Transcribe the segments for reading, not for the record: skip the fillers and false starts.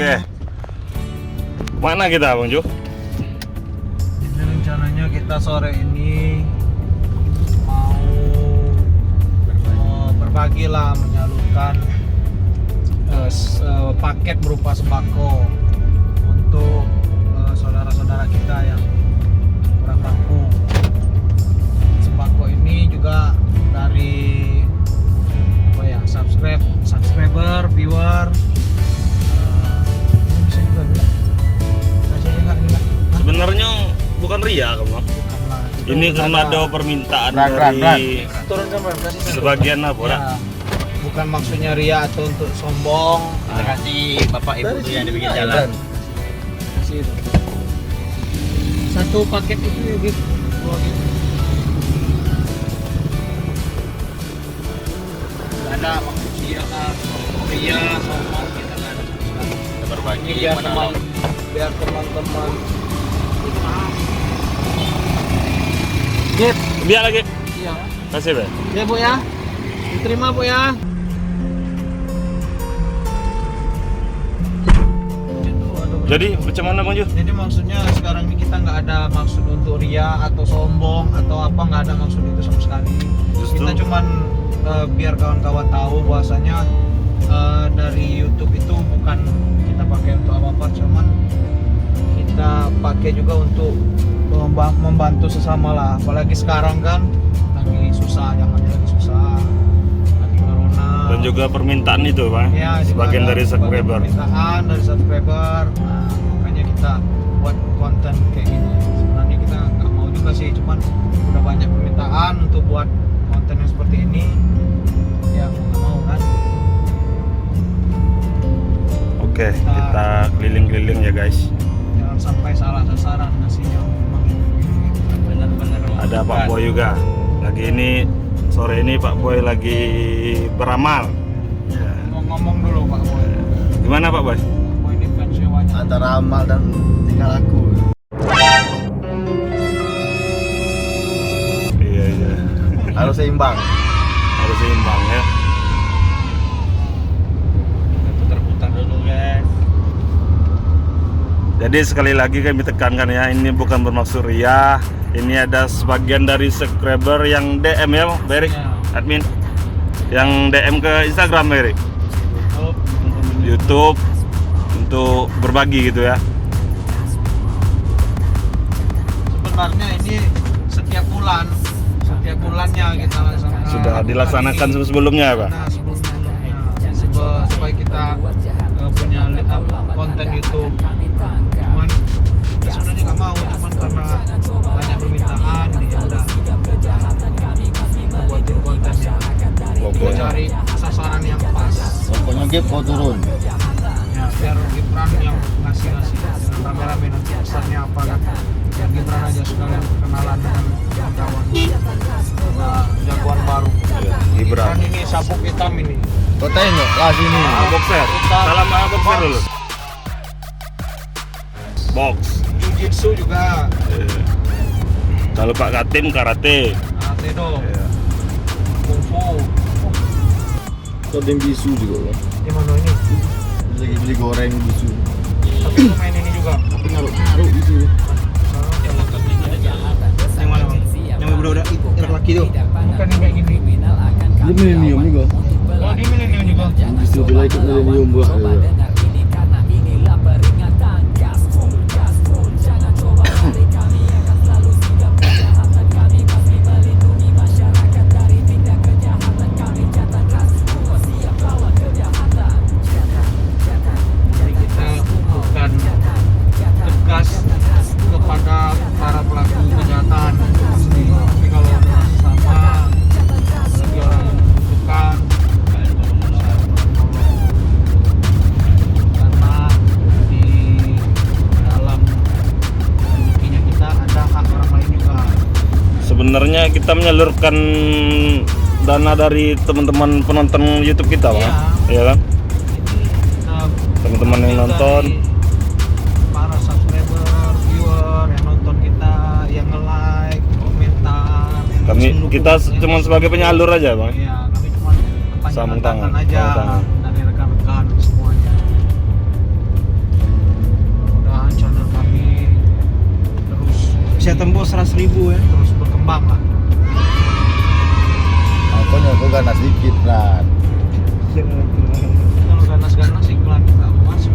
Oke. Mana kita, Bang Jo? Ini rencananya kita sore ini mau berbagi lah, menyalurkan paket berupa sembako untuk saudara-saudara kita yang kurang mampu. Sembako ini juga dari subscriber, viewer. Ini bisa juga bilang. Sebenarnya bukan ria, kamu. Ini karena ada permintaan dari sebagian apa? Ya, bukan maksudnya ria atau untuk sombong. Kita kasih bapak ibu tuh yang di pinggir jalan. Kasih itu. Satu paket itu ya gitu. Gak ada maksud ria sombong kita kan. Kita berbagi. Ini biar teman-teman. Gip. Biar lagi. Iya. Kasih, Be. Ya Bu ya. Diterima Bu ya. Jadi macam mana, Bang Jo? Jadi maksudnya sekarang ini kita nggak ada maksud untuk ria atau sombong atau apa, nggak ada maksud itu sama sekali. Justru Kita cuman biar kawan-kawan tahu bahwasanya dari YouTube itu bukan kita pakai untuk apa-apa, cuman kita pakai juga untuk membantu sesama lah. Apalagi sekarang kan lagi susah, zamannya lagi susah, lagi corona. dan juga permintaan itu, Bang. Ya, Sebagian dari subscriber. Permintaan dari subscriber. Nah, makanya kita buat konten kayak gini. Sebenarnya kita nggak mau juga sih, cuman udah banyak permintaan untuk buat konten yang seperti ini. Ya mau nggak mau kan. Oke, kita keliling-keliling ya, guys. Jangan sampai salah sasaran ngasihnya. Memang Benar-benar. Ada Pak Boy juga. Lagi ini sore ini Pak Boy lagi beramal. Ya. ngomong dulu Pak Boy. Gimana Pak Boy? Pak Boy ini fansnya banyak. Antara amal dan tinggal aku. Iya iya. Harus seimbang. Harus seimbang ya. Putar-putar dulu, guys. Jadi sekali lagi kami tekankan ya, ini bukan bermaksud ria. Ini ada sebagian dari subscriber yang DM ya, Berik, Ya. admin, yang DM ke Instagram, Berik, YouTube. YouTube untuk berbagi gitu ya. Sebenarnya ini setiap bulannya kita laksanakan. Sudah dilaksanakan sebelumnya ya, Pak? Nah, supaya kita punya konten YouTube. Cuman sebenarnya nggak mau, cuman karena banyak permintaan, ya udah kita buatin kontennya. Kita Pokoknya cari sasaran yang pas. Pokoknya Gip mau turun. Ya, biar Gibran yang ngasih rame-rame nanti pesannya apa kan. Biar Gibran aja sekalian kenalan dengan kawan-kawan. Nah, jagoan baru. Gibran. Ini sabuk hitam ini. Kau tengok lah sini. Boxer. Salam boxer dulu. Box. Jiu-jitsu juga. Kalau Pak Katim karate. Karate dong. Kungfu. Kau ada bisu juga kan. Di mana ini? Lagi beli goreng bisu. Tapi lu main ini juga. Tapi naruh bisu. Yang mana bang? Yang udah laki tuh. Bukan yang kayak gini. Dia milenium juga. Oh di milenium juga. Bisu dia ikut milenium buat. Jadi kita bukan tegas kepada para pelaku kejahatan, tapi kalau sama lagi orang yang membutuhkan, karena di dalam rezekinya kita ada hak orang lain juga. Sebenarnya kita menyalurkan dana dari teman-teman penonton YouTube kita, Pak. Iya kan? Kita Teman-teman yang nonton. dari para subscriber, viewer yang nonton kita, yang nge-like, komentar, Kita cuma sebagai penyalur aja, Bang. Iya, kami cuma Sambung kepanjangan tangan, tangan aja sambung tangan. dari rekan-rekan semuanya. bisa tembus 100.000 ya, terus berkembang lah. Makanya aku ganas dikit kan. Kalau ganas-ganas iklan nggak mau masuk.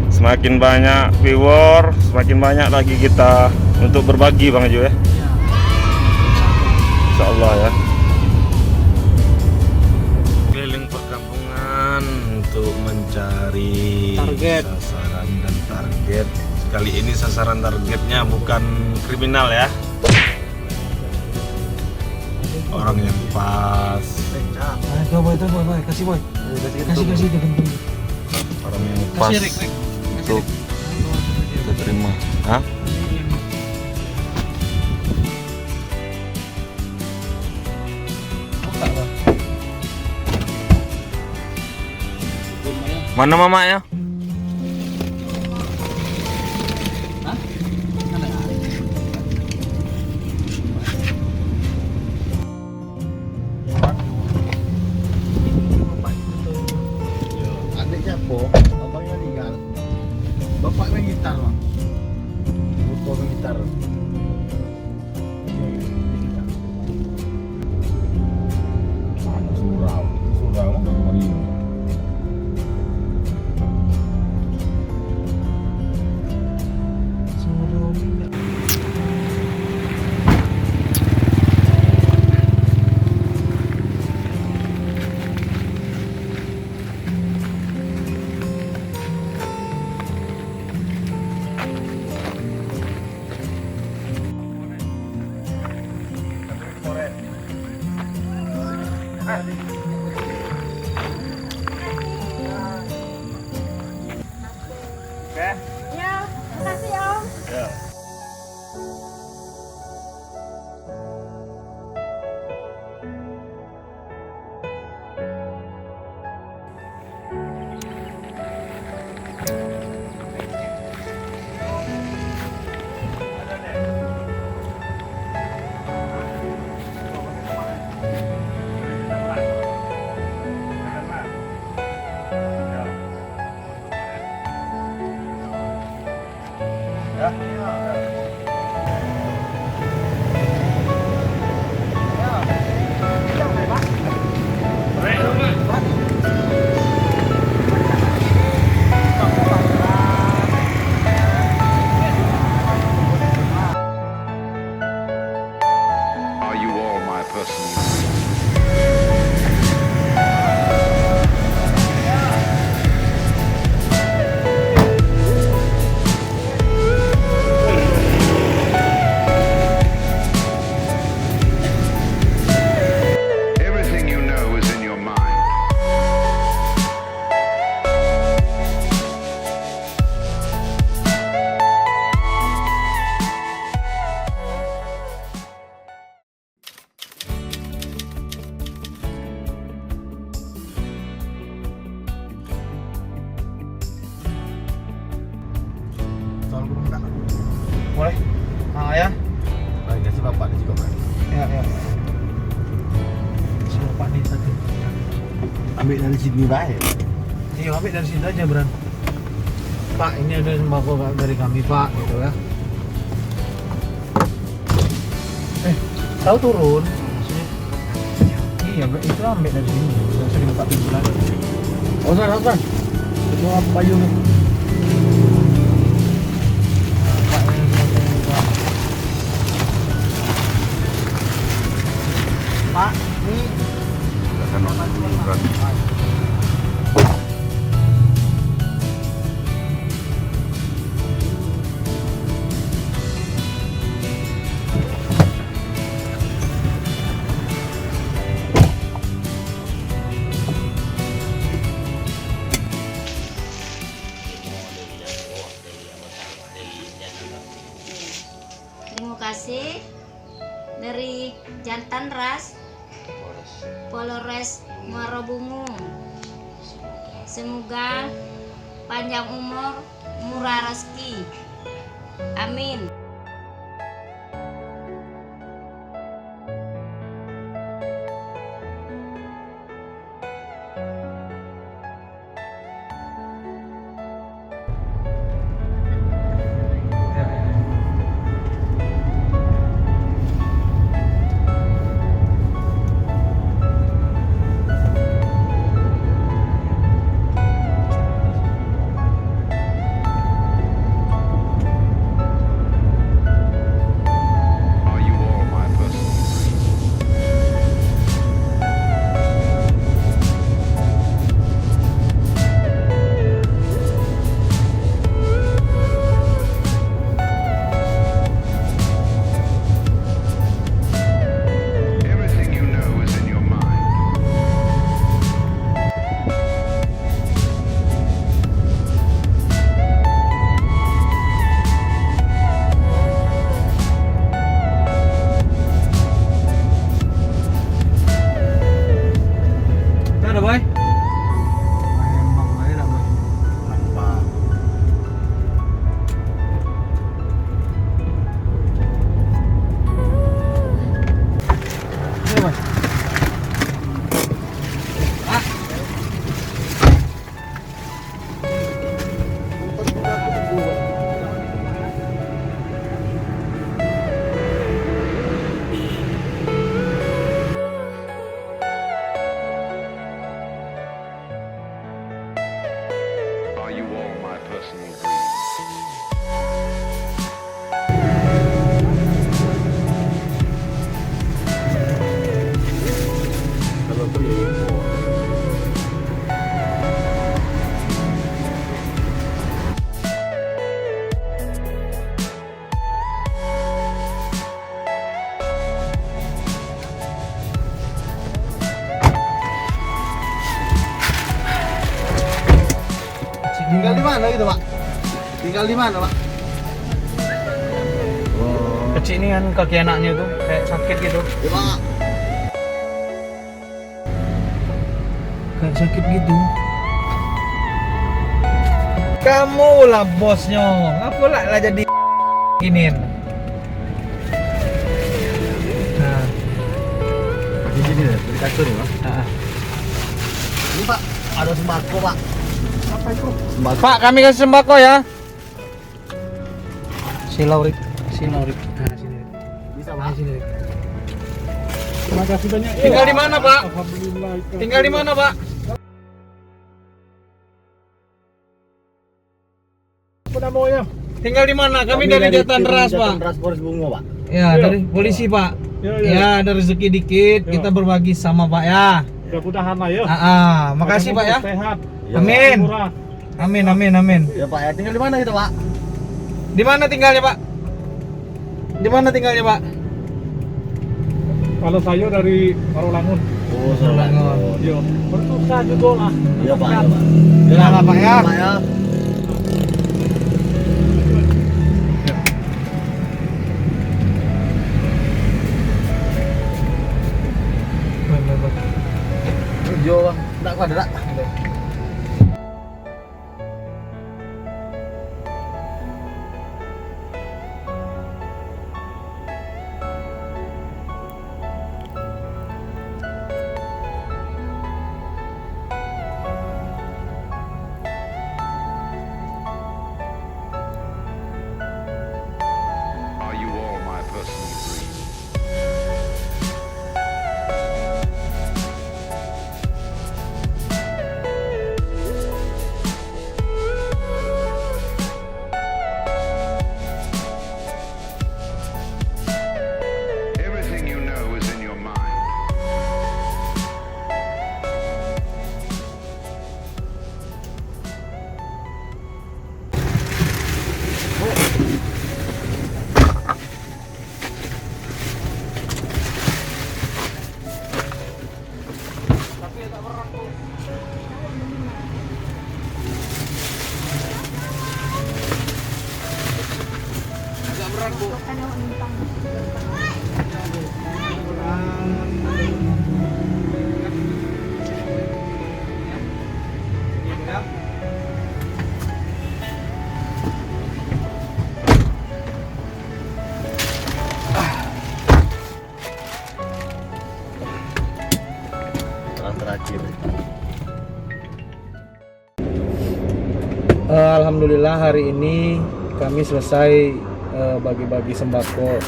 Semakin banyak viewer, semakin banyak lagi kita untuk berbagi Bang Jo ya. Ya. Insya Allah ya. Keliling perkampungan untuk mencari Target. sasaran dan target. Kali ini sasaran targetnya bukan kriminal ya. Orang yang pas. Coba itu boy, kasih boy. Kasih dia genting. Orang yang pas Kasih Rick. untuk kita terima. Hah? Mana mama ya? Adiknya po, abangnya tinggal. Bapak main gitar bang. Bapak main gitar. Surau Marino. Ya, makasih Om. Ya. Are you all my personal? Everything you know is in your mind. Soal guru enggak? Boleh? Nah ya. Baik, kasih bapak di juga bang. Ya. Sudah Pak nih tadi. Ambil dari sini baik. Iya, ambil dari sini aja, Bran. Pak, ini ada sembako dari kami, Pak, gitu ya. Tahu turun? Maksudnya? Iya, itu ambil dari sini. Nggak usah dibuka pintu lagi. Osman. Itu apa payung nih? Pak, ini sembako. Pak, ini Terima kasih dari Jantan Ras Polres Muara Bungu. Semoga panjang umur, murah rezeki. Amin. mana gitu Pak? Tinggal di mana Pak? Oh. Kecil ini kan kaki anaknya tuh kayak sakit gitu. Ya Pak. Kayak sakit gitu. Kamu lah bosnya, apa lah jadi giniin. Nah, Di sini deh, di kasur ya Pak. nah. Ini Pak, ada sembako Pak. Apa itu? Sembako. Pak, kami kasih sembako ya. Silau Rik. Nah, sini. Bisa Nah, Pak. sini. Rik. Terima kasih banyak. Tinggal di mana, Pak? Alhamdulillah. Tinggal di mana, Pak? Apa namanya? Tinggal di mana? Kami dari Jatan Ras, Pak. Jatan Ras Polres Bungo Pak. Ya, Iya. dari polisi, Pak. Ya, Ya, ada rezeki dikit, Ya. kita berbagi sama Pak ya. Mudah-mudahan lah ya. Makasih Pak ya. Sehat. Ya, Amin. Murah. Amin. Ya Pak, ya tinggal di mana gitu Pak? Di mana tinggalnya, Pak? Di mana tinggalnya, Pak? Kalau saya dari Marolangun. Oh, Solangon. Yo, bersusah juga lah. Iya Pak, ya Pak. Ya, Pak ya. Pak ya. Jo, enggak ada. Are you all my personal dreams? Everything you know is in your mind. Terakhir. Alhamdulillah hari ini kami selesai bagi-bagi sembako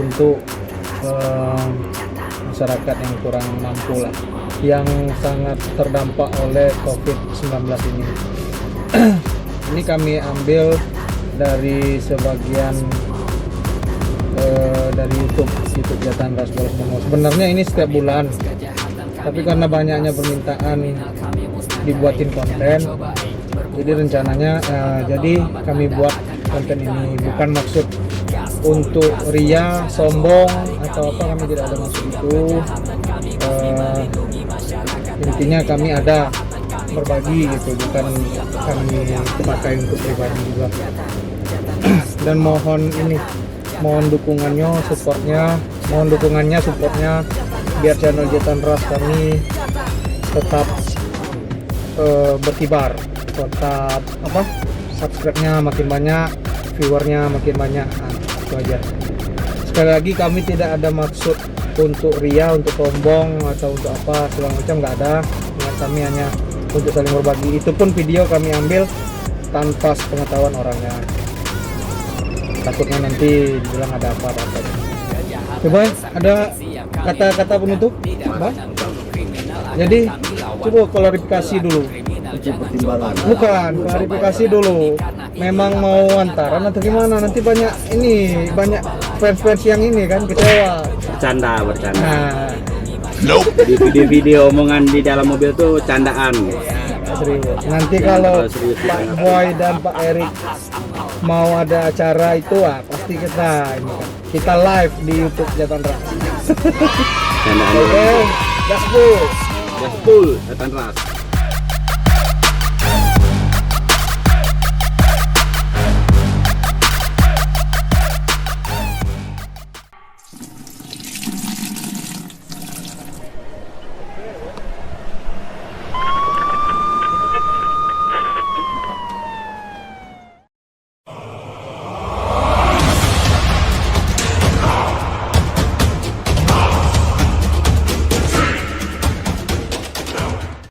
untuk masyarakat yang kurang mampu lah, yang sangat terdampak oleh COVID-19 ini. Ini kami ambil dari sebagian dari YouTube Jatan Ras Polres Bungo. Sebenarnya ini setiap bulan, tapi karena banyaknya permintaan dibuatin konten, jadi rencananya jadi kami buat konten ini. Bukan maksud untuk ria, sombong atau apa, kami tidak ada maksud itu. Intinya kami ada berbagi gitu, bukan kami pakai untuk pribadi juga. Dan mohon dukungannya, supportnya biar channel Jatan Ras kami tetap berkibar, tetap subscribe-nya makin banyak, viewernya makin banyak. Itu aja. Sekali lagi, kami tidak ada maksud untuk ria, untuk sombong atau untuk apa segala macam, nggak ada. Niat kami hanya untuk saling berbagi. Itu pun video kami ambil tanpa sepengetahuan orangnya. Takutnya nanti dibilang ada apa-apa. Coba ada kata-kata penutup, Bang? Jadi coba klarifikasi dulu. Pertimbangan. Bukan, klarifikasi dulu. Memang mau antaran atau gimana? Nanti banyak fans-fans yang ini kan kecewa. Bercanda. Nah, Di video-video omongan di dalam mobil tuh candaan. serius. Nanti kalau serius. Pak Boy dan Pak Erik mau ada acara itu, pasti kita live di YouTube Jatan Ras. Candaan. Oke, gaspol. Gaspol Jatan Ras.